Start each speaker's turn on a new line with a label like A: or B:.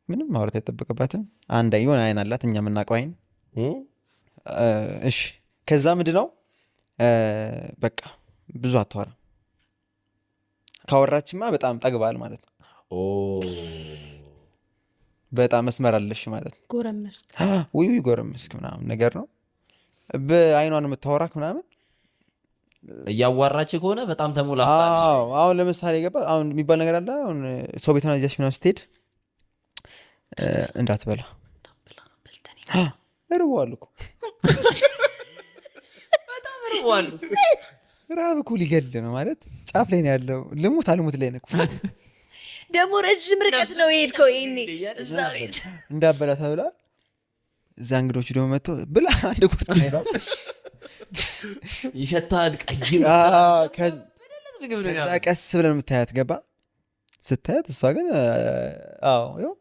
A: ምንም ማውራት አይጠበቅባትም። አንድ የሆነ አይን አላት እኛ የምናውቀው አይን። እሺ ከዛ ምንድነው በቃ ብዙ አታወራም። ካወራችማ በጣም ጠግባል ማለት ነው። በጣም መስመር አለሽ ማለት ነው።
B: ጎረመስክ
A: ውይ ጎረመስክ ምናምን ነገር ነው። በአይኗን የምታወራክ ምናምን
C: እያዋራች ከሆነ በጣም ተሞላፍታለች።
A: አሁን ለምሳሌ ገባ አሁን የሚባል ነገር አለ። አሁን ሰው ቤት ሆነ እዚያሽ ምናምን ስትሄድ እንዳትበላ እርቧል እኮ
C: በጣም እርቧል።
A: ራብ እኮ ሊገል ነው ማለት ጫፍ ላይ ነው ያለው። ልሙት አልሙት ላይ ነው
B: ደግሞ ረጅም ርቀት ነው የሄድከው። ይሄኔ
A: እንዳበላ ተብላ እዛ እንግዶቹ ደግሞ መጥቶ ብላ አንድ ቁርጥ ነው
C: ይሸታል።
A: ከዛ ቀስ ብለን የምታያት ገባ ስታያት እሷ ግን